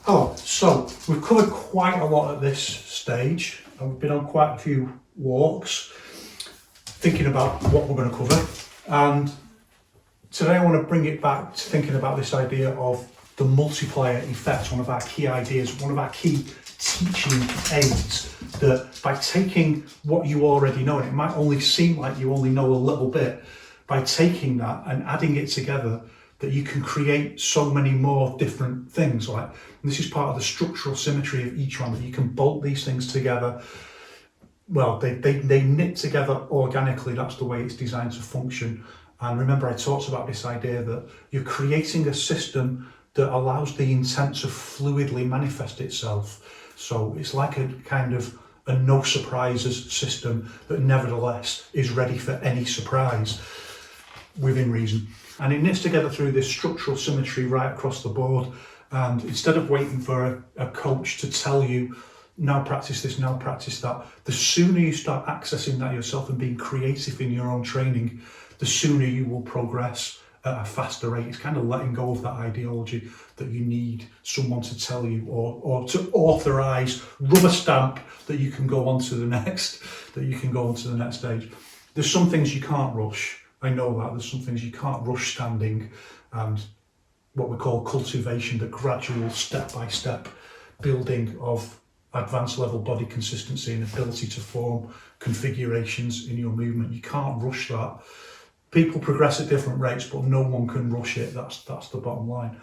Oh, so we've covered quite a lot at this stage, and we've been on quite a few walks thinking about what we're going to cover. And today I want to bring it back to thinking about this idea of the multiplier effect, one of our key ideas, one of our key teaching aids, that by taking what you already know, and it might only seem like you only know a little bit, by taking that and adding it together, that you can create so many more different things. Like, and this is part of the structural symmetry of each one, that you can bolt these things together. Well, they knit together organically. That's the way it's designed to function. And remember, I talked about this idea that you're creating a system that allows the intent to fluidly manifest itself. So it's like a kind of a no surprises system that nevertheless is ready for any surprise within reason. And it knits together through this structural symmetry right across the board. And instead of waiting for a coach to tell you, now practice this, now practice that, the sooner you start accessing that yourself and being creative in your own training, the sooner you will progress at a faster rate. It's kind of letting go of that ideology that you need someone to tell you or to authorize, rubber stamp that you can go on to the next, stage. There's some things you can't rush. I know that there's some things you can't rush standing, and what we call cultivation, the gradual step-by-step building of advanced level body consistency and ability to form configurations in your movement. You can't rush that. People progress at different rates, but no one can rush it. That's the bottom line.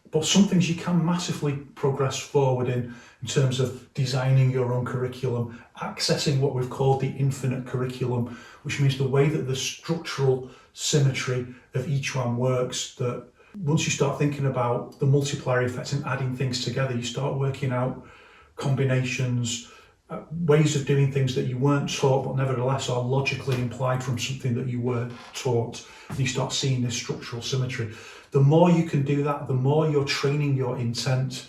But some things you can massively progress forward in terms of designing your own curriculum, accessing what we've called the infinite curriculum, which means the way that the structural symmetry of each one works, that once you start thinking about the multiplier effect and adding things together, you start working out combinations, ways of doing things that you weren't taught but nevertheless are logically implied from something that you were taught, and you start seeing this structural symmetry. The more you can do that, the more you're training your intent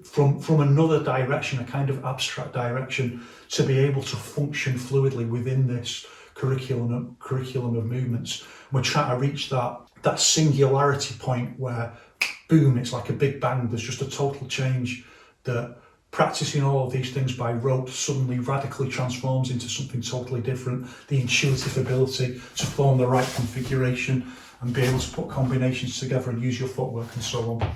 from another direction, a kind of abstract direction, to be able to function fluidly within this curriculum of movements. We're trying to reach that singularity point where, boom, it's like a big bang. There's just a total change, that practicing all of these things by rote suddenly radically transforms into something totally different. The intuitive ability to form the right configuration and be able to put combinations together and use your footwork and so on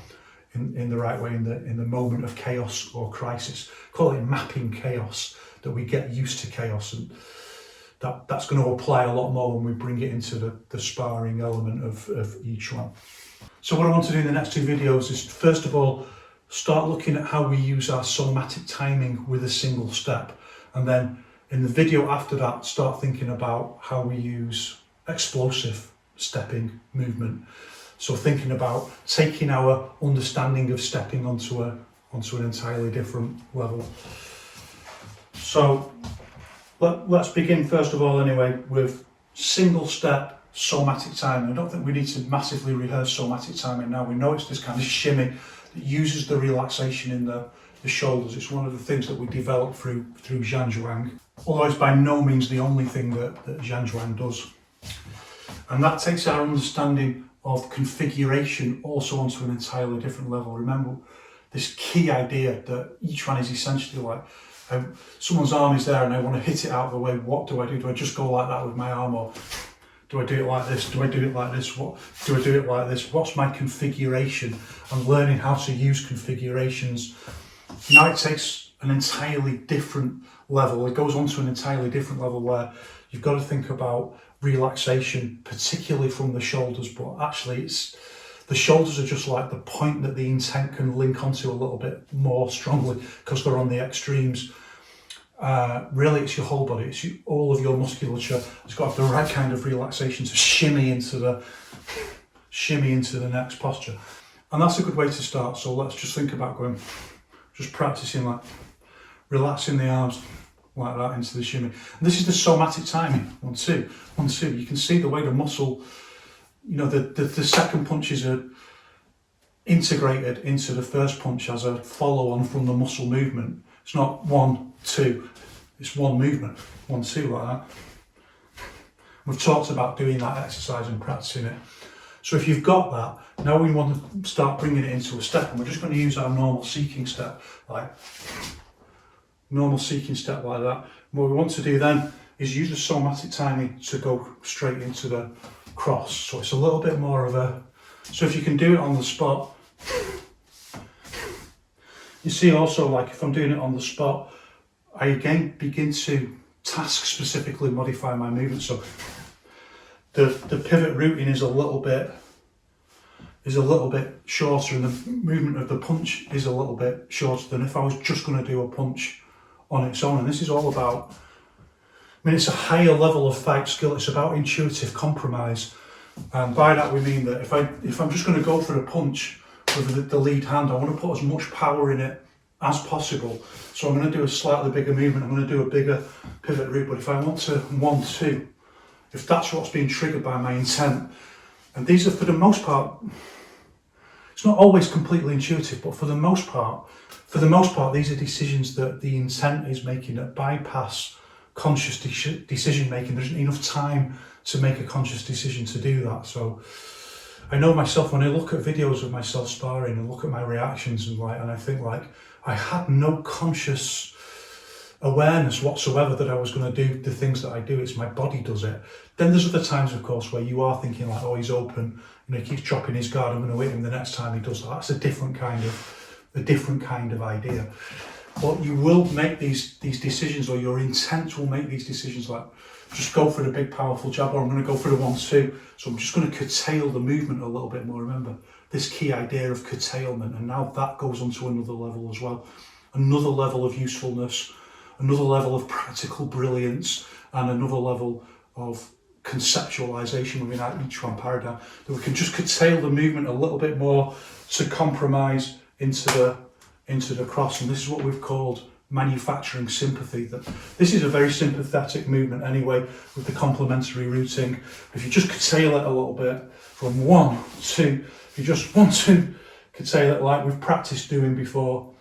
in the right way in the moment of chaos or crisis. Call it mapping chaos, that we get used to chaos, and that's going to apply a lot more when we bring it into the sparring element of each one. So what I want to do in the next two videos is, first of all, start looking at how we use our somatic timing with a single step, and then in the video after that, start thinking about how we use explosive stepping movement. So thinking about taking our understanding of stepping onto an entirely different level. So let's begin first of all anyway with single step somatic timing. I don't think we need to massively rehearse somatic timing now. We know it's this kind of shimmy that uses the relaxation in the shoulders. It's one of the things that we developed through Zhanzhuang, although it's by no means the only thing that Zhanzhuang does. And that takes our understanding of configuration also onto an entirely different level. Remember this key idea that each one is essentially like, someone's arm is there and I want to hit it out of the way. What do I do? Do I just go like that with my arm, or do I do it like this? Do I do it like this? What do I do it like this? What's my configuration? And learning how to use configurations. Now it takes an entirely different level. It goes on to an entirely different level where you've got to think about relaxation, particularly from the shoulders, but actually the shoulders are just like the point that the intent can link onto a little bit more strongly because they're on the extremes. Really, it's your whole body. It's all of your musculature. It's got to have the right kind of relaxation to shimmy into the next posture, and that's a good way to start. So let's just think about just practicing like relaxing the arms like that into the shimmy. And this is the somatic timing. 1, 2, 1, 2. You can see the way the muscle, the second punches are integrated into the first punch as a follow on from the muscle movement. It's not 1, 2, it's one movement, 1, 2 like that. We've talked about doing that exercise and practicing it. So if you've got that, now we want to start bringing it into a step, and we're just going to use our normal seeking step, like that. And what we want to do then is use the somatic timing to go straight into the cross. So it's a little bit more of a, so if you can do it on the spot, you see also, like if I'm doing it on the spot, I again begin to task specifically modify my movement. So the pivot routing is a little bit shorter, and the movement of the punch is a little bit shorter than if I was just going to do a punch on its own. And this is all about, I mean, it's a higher level of fight skill. It's about intuitive compromise, and by that we mean that if I'm just going to go for a punch with the lead hand, I want to put as much power in it as possible. So I'm going to do a slightly bigger movement. I'm going to do a bigger pivot route. But if I want to 1-2, if that's what's being triggered by my intent, and these are for the most part, it's not always completely intuitive, but for the most part, these are decisions that the intent is making that bypass conscious decision making. There's enough time to make a conscious decision to do that. So I know myself, when I look at videos of myself sparring and look at my reactions and I think like I had no conscious awareness whatsoever that I was going to do the things that I do. It's my body does it. Then there's other times, of course, where you are thinking like, oh, he's open, he keeps dropping his guard, I'm going to hit him the next time he does that. That's a different kind of idea. But you will make these decisions, or your intent will make these decisions, like just go for the big powerful jab, or I'm going to go for the 1-2. So I'm just going to curtail the movement a little bit more. Remember this key idea of curtailment, and now that goes on to another level as well. Another level of usefulness, another level of practical brilliance, and another level of conceptualization within our Yiquan paradigm, that we can just curtail the movement a little bit more to compromise into the cross. And this is what we've called manufacturing sympathy. That this is a very sympathetic movement anyway, with the complementary routing. If you just curtail it a little bit from 1-2, if you just want to curtail it like we've practiced doing before,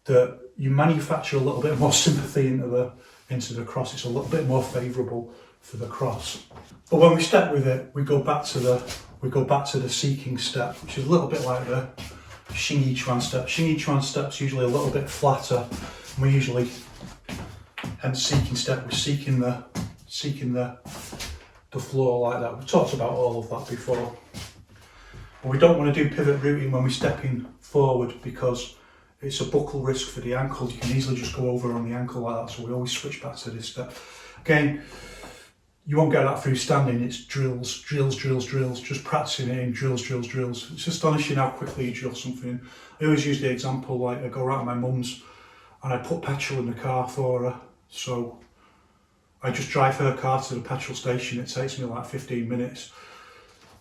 that you manufacture a little bit more sympathy into the cross. It's a little bit more favourable for the cross. But when we step with it, we go back to the seeking step, which is a little bit like the Xing Yiquan step. Xing Yiquan step's usually a little bit flatter, and we usually, hence seeking step, we're seeking the floor like that. We've talked about all of that before. But we don't want to do pivot routing when we're stepping forward, because it's a buckle risk for the ankle. You can easily just go over on the ankle like that, so we always switch back to this step. Again, you won't get that through standing. It's drills, just practicing it in drills. It's astonishing how quickly you drill something. I always use the example, like I go around to my mum's and I put petrol in the car for her. So I just drive her car to the petrol station. It takes me like 15 minutes.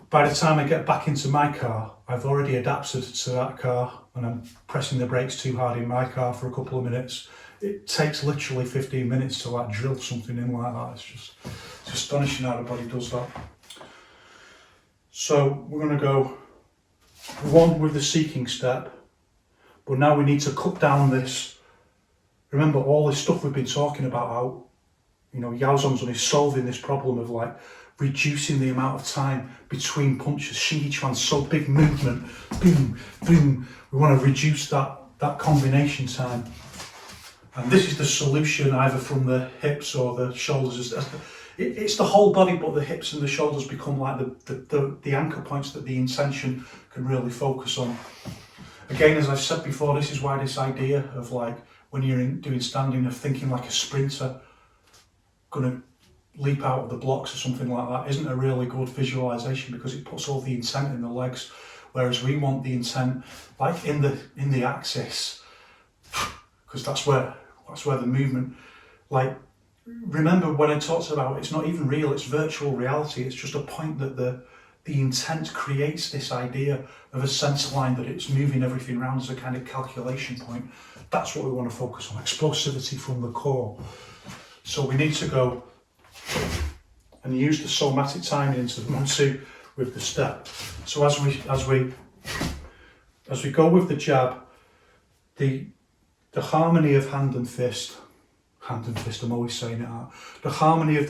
By the time I get back into my car, I've already adapted to that car, and I'm pressing the brakes too hard in my car for a couple of minutes. It takes literally 15 minutes to like drill something in like that. It's astonishing how the body does that. So we're going to go one with the seeking step, but now we need to cut down this. Remember all this stuff we've been talking about, how Yao Zhongzhen is solving this problem of like reducing the amount of time between punches. Xing Yiquan's so big movement, boom, boom. We want to reduce that combination time. And this is the solution, either from the hips or the shoulders. It's the whole body, but the hips and the shoulders become like the anchor points that the intention can really focus on. Again, as I've said before, this is why this idea of like, when you're doing standing, of thinking like a sprinter, going to leap out of the blocks or something like that, isn't a really good visualization, because it puts all the intent in the legs, whereas we want the intent like in the axis, because that's where the movement, like, remember when I talked about it's not even real, it's virtual reality. It's just a point that the intent creates this idea of a center line, that it's moving everything around as a kind of calculation point. That's what we want to focus on, explosivity from the core. So we need to go and use the somatic timing into the 1-2 with the step. So as we go with the jab, the harmony of hand and fist, I'm always saying it out. The harmony of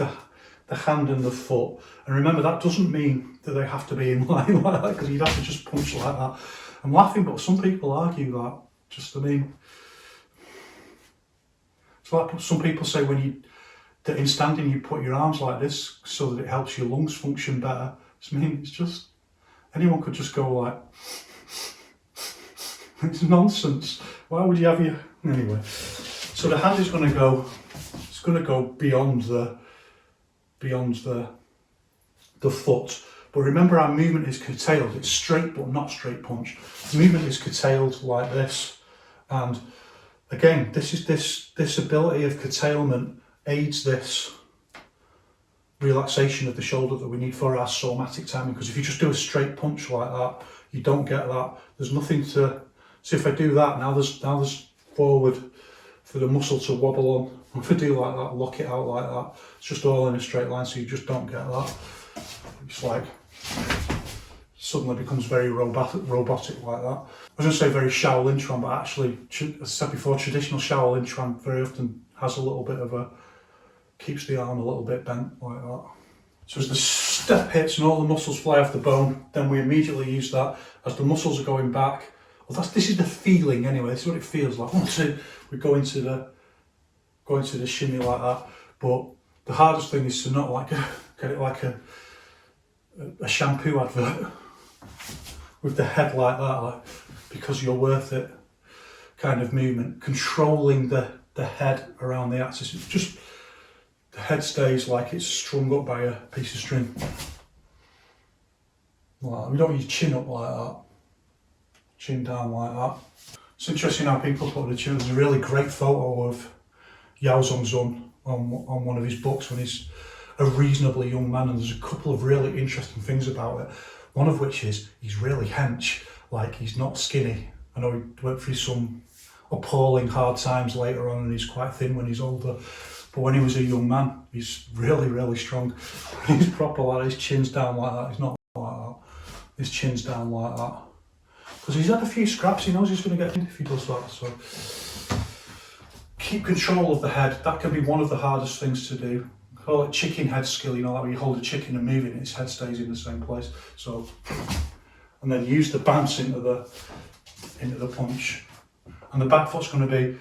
the hand and the foot. And remember, that doesn't mean that they have to be in line like that, because you'd have to just punch like that. I'm laughing, but some people argue that. I mean, it's like some people say that in standing you put your arms like this so that it helps your lungs function better. I mean, it's just, anyone could just go like, it's nonsense. Why would you have your, anyway. So the hand is going to go, it's going to go beyond the foot. But remember, our movement is curtailed. It's straight but not straight punch. The movement is curtailed like this. And again, this ability of curtailment aids this relaxation of the shoulder that we need for our somatic timing. Because if you just do a straight punch like that, you don't get that. There's nothing to. So if I do that, now there's forward for the muscle to wobble on. If I do like that, lock it out like that, it's just all in a straight line, so you just don't get that. It's like, suddenly becomes very robotic like that. I was going to say very Shaolin Chuan, but actually, as I said before, traditional Shaolin Chuan very often has a little bit of keeps the arm a little bit bent like that. So as the step hits and all the muscles fly off the bone, then we immediately use that as the muscles are going back. Well, this is the feeling anyway. This is what it feels like. 1, 2, we go into the shimmy like that. But the hardest thing is to not like get it like a shampoo advert with the head like that, like because you're worth it kind of movement. Controlling the head around the axis. It's just the head stays like it's strung up by a piece of string. Like that. We don't use chin up like that. Chin down like that. It's interesting how people put the chin. There's a really great photo of Yao Zhongzun on one of his books when he's a reasonably young man, and there's a couple of really interesting things about it. One of which is he's really hench, like he's not skinny. I know he went through some appalling hard times later on and he's quite thin when he's older. But when he was a young man, he's really, really strong. He's proper like his chin's down like that, he's not like that. His chin's down like that. Because he's had a few scraps, he knows he's going to get in if he does that. So keep control of the head. That can be one of the hardest things to do. Call it chicken head skill, you know, like when you hold a chicken and move it and its head stays in the same place. So, and then use the bounce into the punch. And the back foot's going to be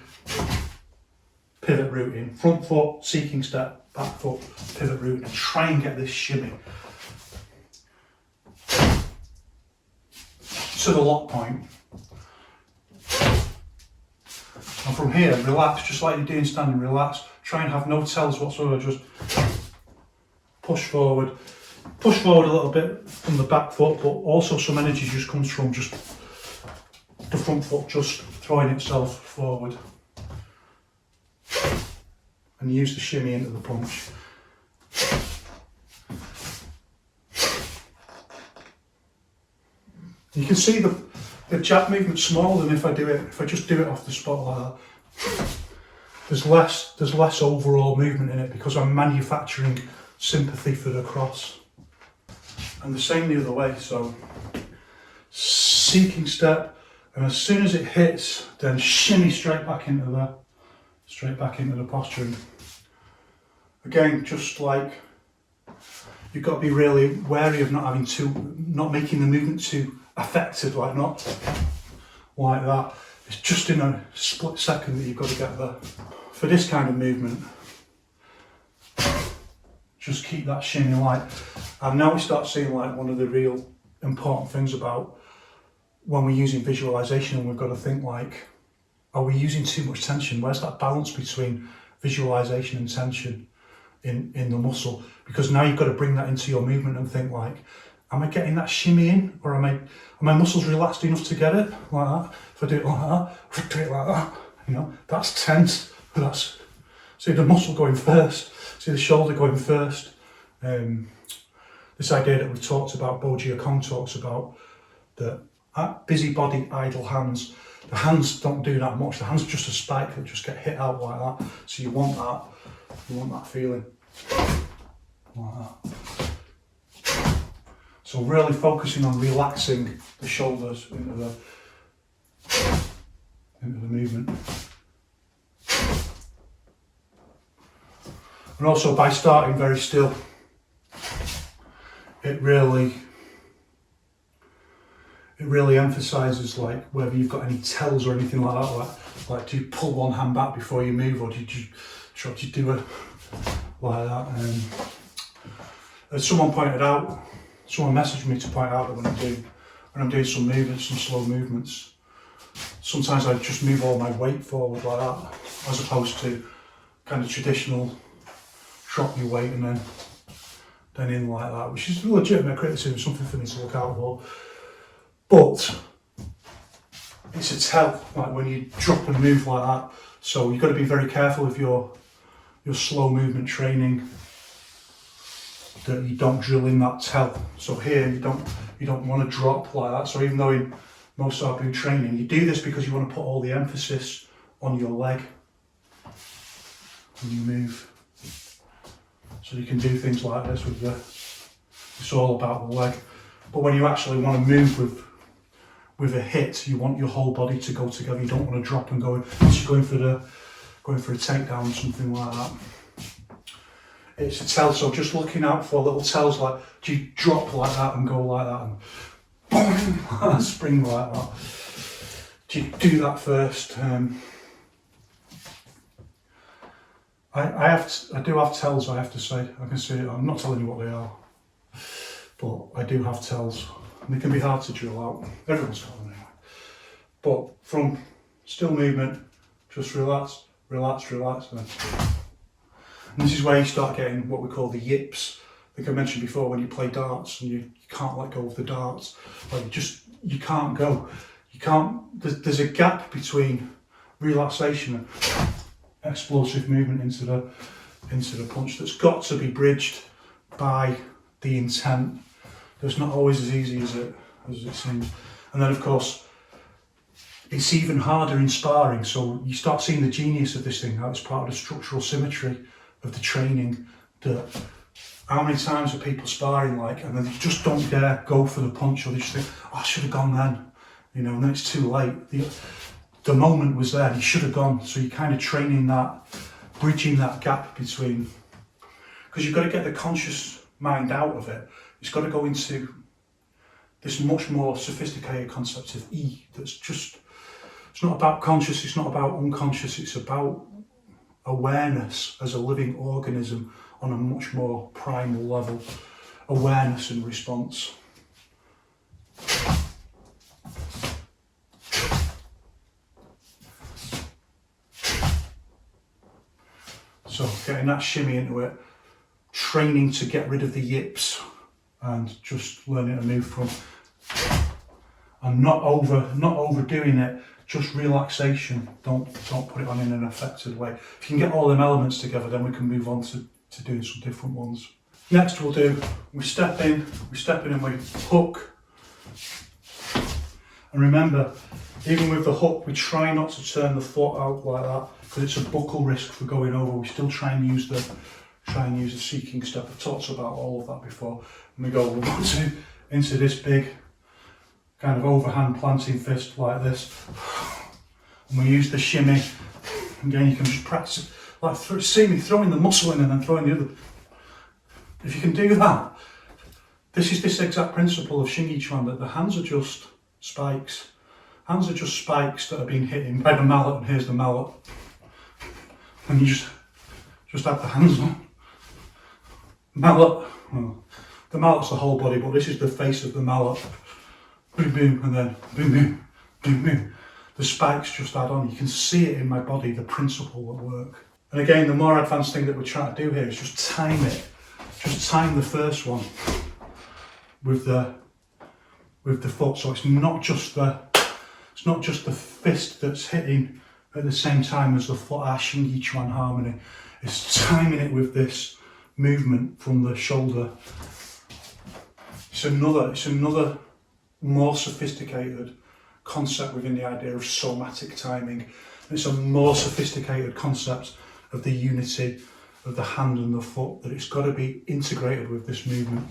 pivot rooting, front foot, seeking step, back foot, pivot rooting, and try and get this shimmy to the lock point. And from here, relax, just like you're doing standing, relax. Try and have no tells whatsoever, just push forward a little bit from the back foot, but also some energy just comes from just the front foot just throwing itself forward. And use the shimmy into the punch. You can see the jab movement smaller than if I just do it off the spot like that. There's less overall movement in it because I'm manufacturing sympathy for the cross. And the same the other way, so seeking step, and as soon as it hits, then shimmy straight back into the posturing. Again, just like you've got to be really wary of not making the movement too affected, like not like that. It's just in a split second that you've got to get there. For this kind of movement, just keep that shimmy light. And now we start seeing like one of the real important things about when we're using visualization, and we've got to think like, are we using too much tension? Where's that balance between visualization and tension in the muscle? Because now you've got to bring that into your movement and think like, am I getting that shimmy in, or are my muscles relaxed enough to get it like that? If I do it like that, if I do it like that, you know, that's tense. See the muscle going first, see the shoulder going first. This idea that we talked about, Yiquan talks about, that busy body, idle hands. The hands don't do that much. The hands are just a spike that just get hit out like that. So you want that feeling like that. So really focusing on relaxing the shoulders into the movement. And also by starting very still, it really emphasises like whether you've got any tells or anything like that. Like do you pull one hand back before you move, or do you try to do it like that? As someone pointed out, someone messaged me to point out that when I'm doing some movements, some slow movements, sometimes I just move all my weight forward like that, as opposed to kind of traditional drop your weight and then in like that, which is legitimate criticism, something for me to look out for. But it's a tell, like when you drop and move like that. So you've got to be very careful with your slow movement training, that you don't drill in that tell. So here you don't want to drop like that. So even though in most RPU training, you do this because you want to put all the emphasis on your leg when you move. So you can do things like this with it's all about the leg. But when you actually want to move with a hit, you want your whole body to go together. You don't want to drop and go, unless you're going for a takedown or something like that. It's a tell, so just looking out for little tells like, do you drop like that and go like that and boom, spring like that? Do you do that first? I do have tells, I have to say. I can say, I'm not telling you what they are, but I do have tells. And they can be hard to drill out. Everyone's got them anyway. But from still movement, just relax, relax, relax. And this is where you start getting what we call the yips. Like I mentioned before, when you play darts and you can't let go of the darts, like you can't go. You can't, there's a gap between relaxation and explosive movement into the punch that's got to be bridged by the intent. It's not always as easy as it seems. And then of course, it's even harder in sparring. So you start seeing the genius of this thing, how it's part of the structural symmetry of the training, that how many times are people sparring like, and then they just don't dare go for the punch, or they just think, oh, I should have gone then, and then it's too late. The moment was there, he should have gone. So you're kind of training that, bridging that gap between, because you've got to get the conscious mind out of it. It's got to go into this much more sophisticated concept of E, that's just, it's not about conscious, it's not about unconscious, it's about awareness as a living organism on a much more primal level, awareness and response. So getting that shimmy into it, training to get rid of the yips and just learning to move from, and not overdoing it, just relaxation. Don't put it on in an affected way. If you can get all them elements together, then we can move on to doing some different ones. Next we step in and we hook. And remember, even with the hook, we try not to turn the foot out like that, because it's a buckle risk for going over. We still try and use the seeking step. I've talked about all of that before. And we go into this big kind of overhand planting fist like this. And we use the shimmy. Again, you can just practice, like see me throwing the muscle in and then throwing the other. If you can do that, this is this exact principle of Yiquan, that the hands are just spikes. Hands are just spikes that are being hit by the mallet, and here's the mallet. And you just have the hands on. Mallet, well, the mallet's the whole body, but this is the face of the mallet. Boom, boom, and then boom, boom, boom, boom. The spikes just add on. You can see it in my body, the principle at work. And again, the more advanced thing that we're trying to do here is just time it. Just time the first one with the foot. So it's not just the fist that's hitting at the same time as the foot, our Yiquan harmony. It's timing it with this movement from the shoulder. It's another more sophisticated concept within the idea of somatic timing. It's a more sophisticated concept of the unity of the hand and the foot, that it's got to be integrated with this movement.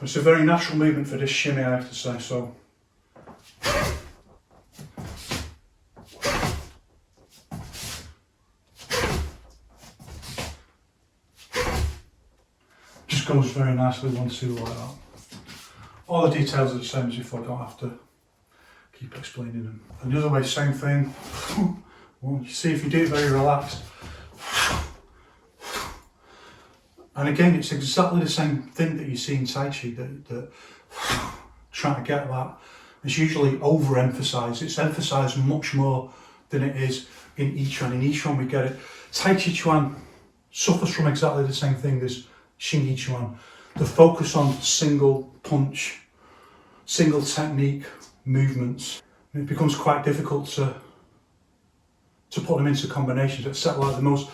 It's a very natural movement for this shimmy, I have to say. So goes very nicely 1, 2 like that. All the details are the same as before, I don't have to keep explaining them. And the other way, same thing. Well, you see if you do it very relaxed. And again, it's exactly the same thing that you see in Tai Chi, that trying to get that. It's usually overemphasised. It's emphasised much more than it is in Yiquan. In Yiquan we get it. Tai Chi Chuan suffers from exactly the same thing as Xing Yiquan. The focus on single punch, single technique movements. It becomes quite difficult to put them into combinations, except like the most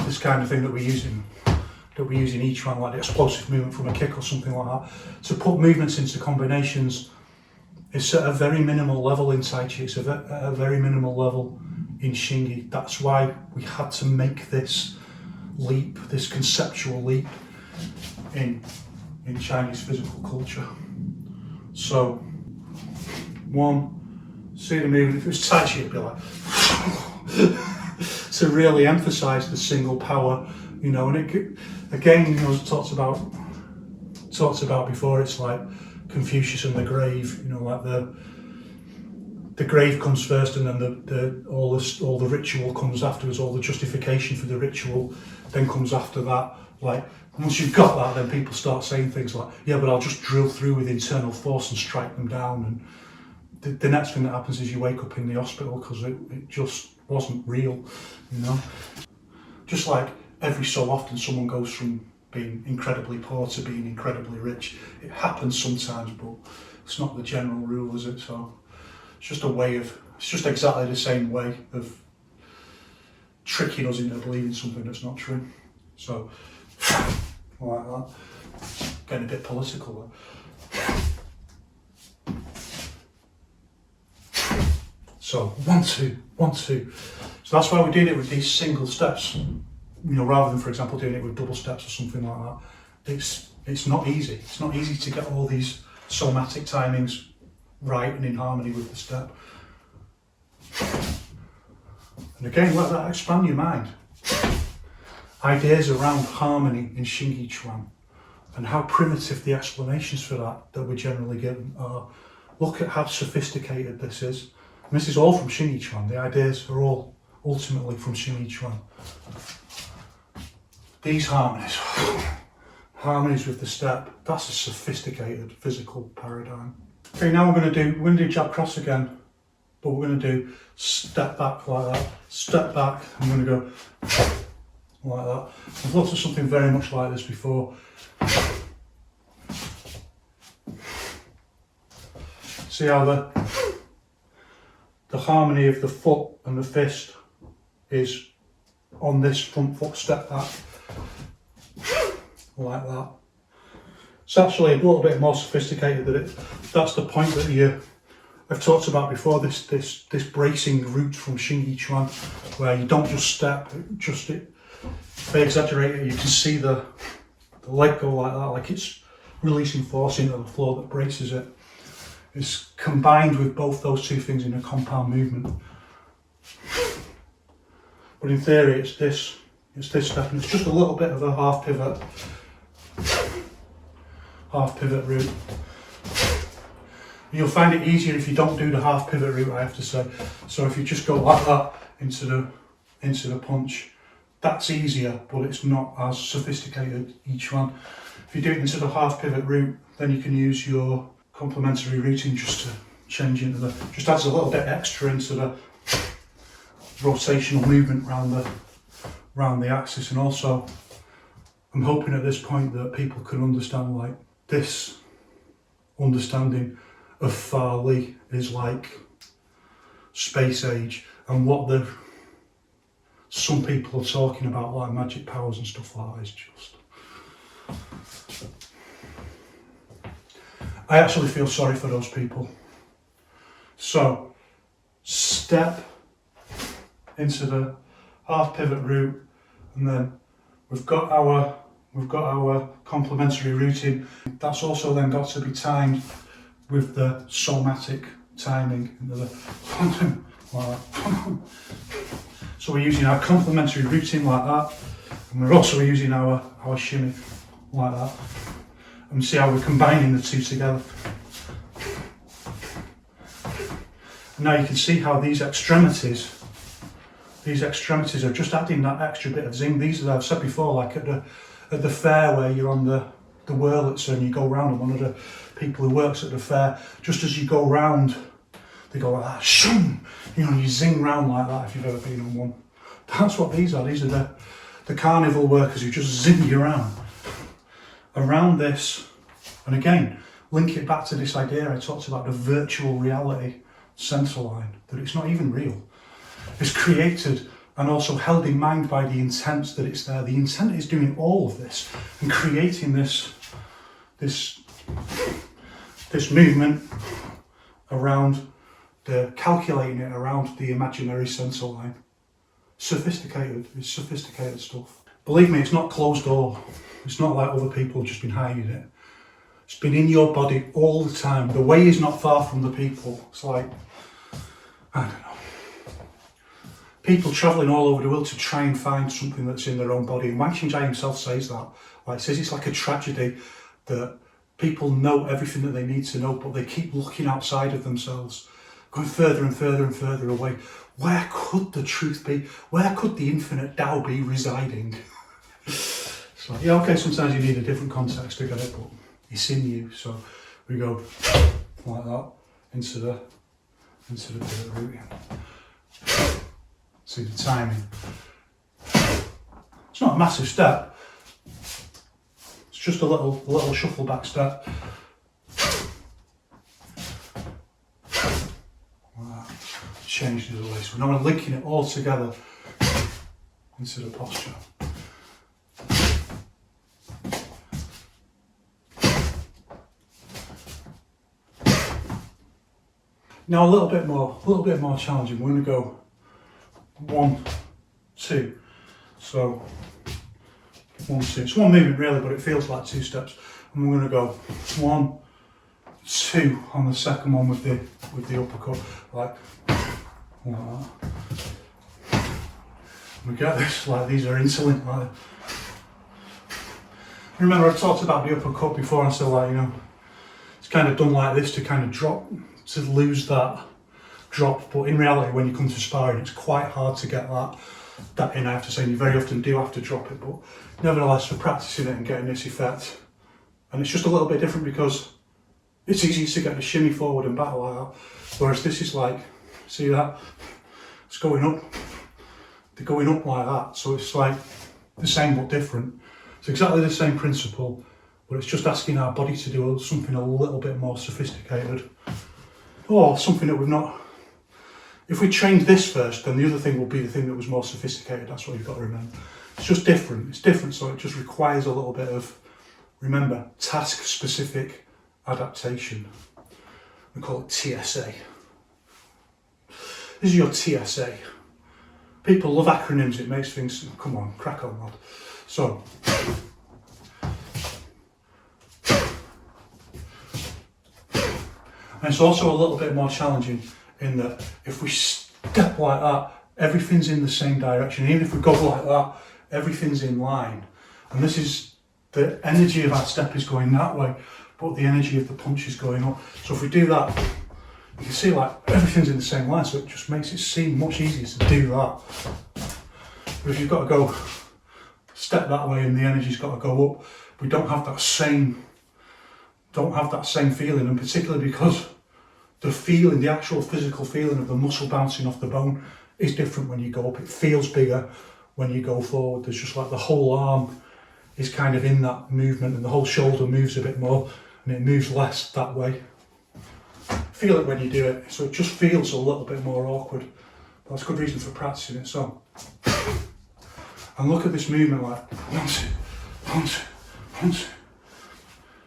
this kind of thing that we use in Yiquan, like the explosive movement from a kick or something like that. To put movements into combinations, it's at a very minimal level in Tai Chi. It's at a very minimal level in Xingyi. That's why we had to make this leap, this conceptual leap in Chinese physical culture. So, one, see the movement. If it was Tai Chi, it'd be like to really emphasise the single power, you know. And it again, you know, as talked about before, it's like Confucius and the grave. You know, like the grave comes first, and then all the ritual comes afterwards. All the justification for the ritual then comes after that. Like once you've got that, then people start saying things like, "Yeah, but I'll just drill through with internal force and strike them down." And the next thing that happens is you wake up in the hospital because it just wasn't real, you know. Just like every so often someone goes from being incredibly poor to being incredibly rich. It happens sometimes, but it's not the general rule, is it? So it's just it's just exactly the same way of tricking us into believing something that's not true. So, like that. Getting a bit political there. So 1, 2, 1, 2. So that's why we're doing it with these single steps. You know, rather than, for example, doing it with double steps or something like that. It's not easy. It's not easy to get all these somatic timings right and in harmony with the step. And again, let that expand your mind. Ideas around harmony in Xing Yiquan and how primitive the explanations for that we're generally given are. Look at how sophisticated this is. And this is all from Xing Yiquan. The ideas are all ultimately from Xing Yiquan. These harmonies with the step, that's a sophisticated physical paradigm. Okay, now we're going to do jab cross again, but we're going to do step back like that, step back, I'm going to go like that. I've looked at something very much like this before. See how the harmony of the foot and the fist is on this front foot step back, like that. It's actually a little bit more sophisticated than it. That's the point that I've talked about before, this bracing route from Xing Yiquan, where you don't just step, if I exaggerate it, you can see the leg go like that, like it's releasing force into the floor that braces it. It's combined with both those two things in a compound movement. But in theory, it's this step, and it's just a little bit of a half pivot route. And you'll find it easier if you don't do the half pivot route, I have to say. So if you just go like that into the punch, that's easier, but it's not as sophisticated each one. If you do it into the half pivot route, then you can use your complementary routing just to change into just adds a little bit extra into the rotational movement around the axis. And also I'm hoping at this point that people can understand, like, this understanding of Fa Li is like space age, and what some people are talking about, like magic powers and stuff like that, is just, I actually feel sorry for those people. So step into the half pivot route, and then we've got our complementary routing. That's also then got to be timed with the somatic timing. So we're using our complementary routing like that, And we're also using our shimmy like that. And see how we're combining the two together. And now you can see how these extremities are just adding that extra bit of zing. These are, I've said before, like at the fair where you're on the Wurlitzer and you go round, and one of the people who works at the fair, just as you go round, they go like that, shoom, you know, you zing round like that if you've ever been on one. That's what these are. These are the carnival workers who just zing you around this. And again, link it back to this idea I talked about, the virtual reality sensor line, that it's not even real. It's created and also held in mind by the intent that it's there. The intent is doing all of this and creating this movement around calculating it around the imaginary sensor line. Sophisticated, it's sophisticated stuff. Believe me, it's not closed door. It's not like other people have just been hiding it. It's been in your body all the time. The way is not far from the people. It's like, I don't know. People travelling all over the world to try and find something that's in their own body. And Wang Xingjia himself says that. Like, says it's like a tragedy that people know everything that they need to know, but they keep looking outside of themselves, going further and further and further away. Where could the truth be? Where could the infinite Tao be residing? It's like, yeah, okay, sometimes you need a different context to get it, but it's in you. So we go like that into the bit of the root. See the timing. It's not a massive step. It's just a little shuffle back step. Change the other way. So now I'm linking it all together into the posture. Now a little bit more challenging. We're going to go 1, 2. So 1, 2. It's one movement really, but it feels like 2 steps. And we're going to go 1, 2 on the second one with the uppercut, like that. We get this, like these are interlinked. Like, remember I talked about the uppercut before, and so like, you know, it's kind of done like this to kind of drop, to lose that drop. But in reality, when you come to sparring, it's quite hard to get that in. I have to say, and you very often do have to drop it. But nevertheless, for practicing it and getting this effect, and it's just a little bit different because it's easy to get the shimmy forward and back like that, whereas this is like, see that? It's going up. They're going up like that. So it's like the same but different. It's exactly the same principle, but it's just asking our body to do something a little bit more sophisticated. Or something that we've not... If we trained this first, then the other thing will be the thing that was more sophisticated. That's what you've got to remember. It's just different. It's different, so it just requires a little bit of, remember, task-specific adaptation. We call it TSA. This is your TSA. People love acronyms, it makes things, come on, crack on, lad. So, and it's also a little bit more challenging in that if we step like that, everything's in the same direction. Even if we go like that, everything's in line. And this is, the energy of our step is going that way, but the energy of the punch is going up. So if we do that, you can see like everything's in the same line, so it just makes it seem much easier to do that. But if you've got to go step that way and the energy's got to go up, we don't have that same feeling, and particularly because the feeling, the actual physical feeling of the muscle bouncing off the bone is different when you go up. It feels bigger when you go forward. There's just like the whole arm is kind of in that movement, and the whole shoulder moves a bit more and it moves less that way. Feel it when you do it, so it just feels a little bit more awkward. That's good reason for practicing it. So, and look at this movement, like 1, 2, 1, 2, 1, 2.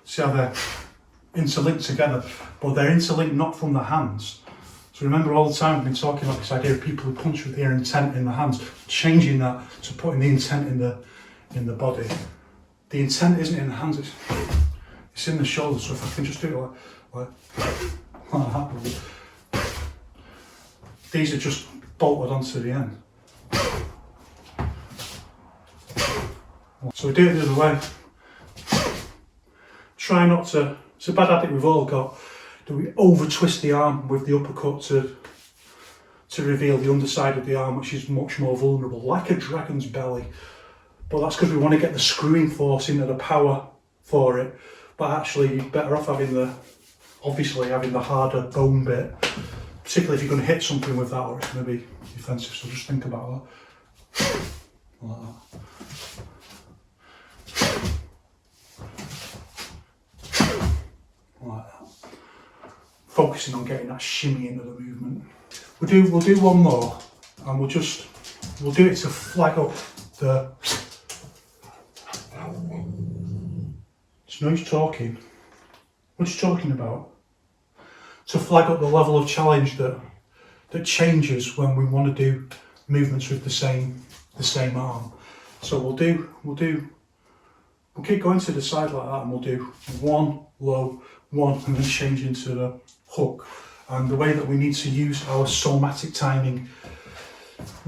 See how they're interlinked together, but they're interlinked not from the hands. So remember, all the time we've been talking about this idea of people who punch with their intent in the hands, changing that to putting the intent in the body. The intent isn't in the hands; it's in the shoulders. So if I can just do it like that. These are just bolted onto the end. So we do it the other way. Try not to, it's a bad habit we've all got, do we over twist the arm with the uppercut to reveal the underside of the arm, which is much more vulnerable, like a dragon's belly. But that's because we want to get the screwing force into the power for it. But actually you're better off having obviously having the harder bone bit, particularly if you're going to hit something with that or it's going to be defensive. So just think about that. Like that. Like that. Focusing on getting that shimmy into the movement. We'll do one more, and we'll do it to flag up the. It's no use talking. What are you talking about? To flag up the level of challenge that changes when we want to do movements with the same arm. So we'll keep going to the side like that, and we'll do one low, one, and then change into the hook. And the way that we need to use our somatic timing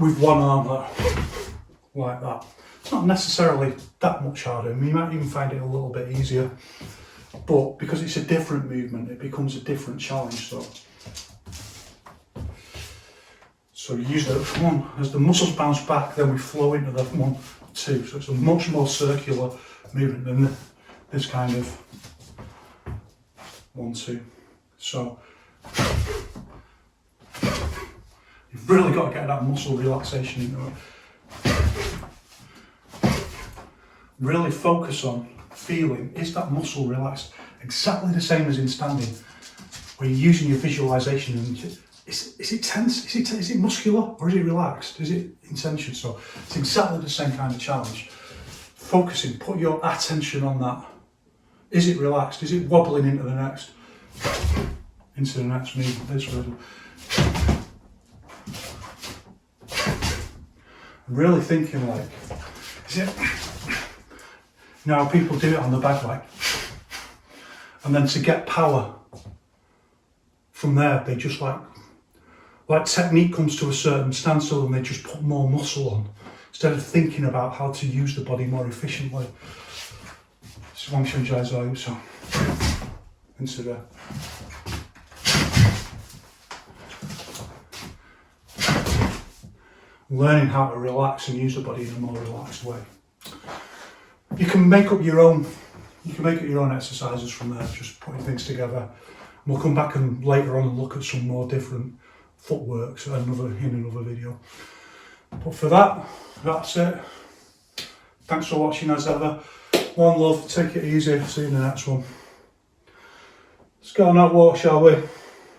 with one arm like that. It's not necessarily that much harder. You might even find it a little bit easier, but because it's a different movement, it becomes a different challenge. So you use the one, as the muscles bounce back, then we flow into the 1, 2. So it's a much more circular movement than this kind of 1, 2. So you've really got to get that muscle relaxation into it. Really focus on feeling, is that muscle relaxed? Exactly the same as in standing, where you're using your visualization and is it tense? Is it muscular or is it relaxed? Is it in tension? So it's exactly the same kind of challenge. Focusing, put your attention on that. Is it relaxed? Is it wobbling into the next movement? This rhythm. Really thinking like, is it? You know how people do it on the bag, and then to get power from there, they just like technique comes to a certain standstill and they just put more muscle on instead of thinking about how to use the body more efficiently. So into there. Learning how to relax and use the body in a more relaxed way. You can make up your own exercises from there, just putting things together. And we'll come back and later on and look at some more different footworks in another video. But for that, that's it. Thanks for watching as ever. One love, take it easy, see you in the next one. Let's go on that walk, shall we?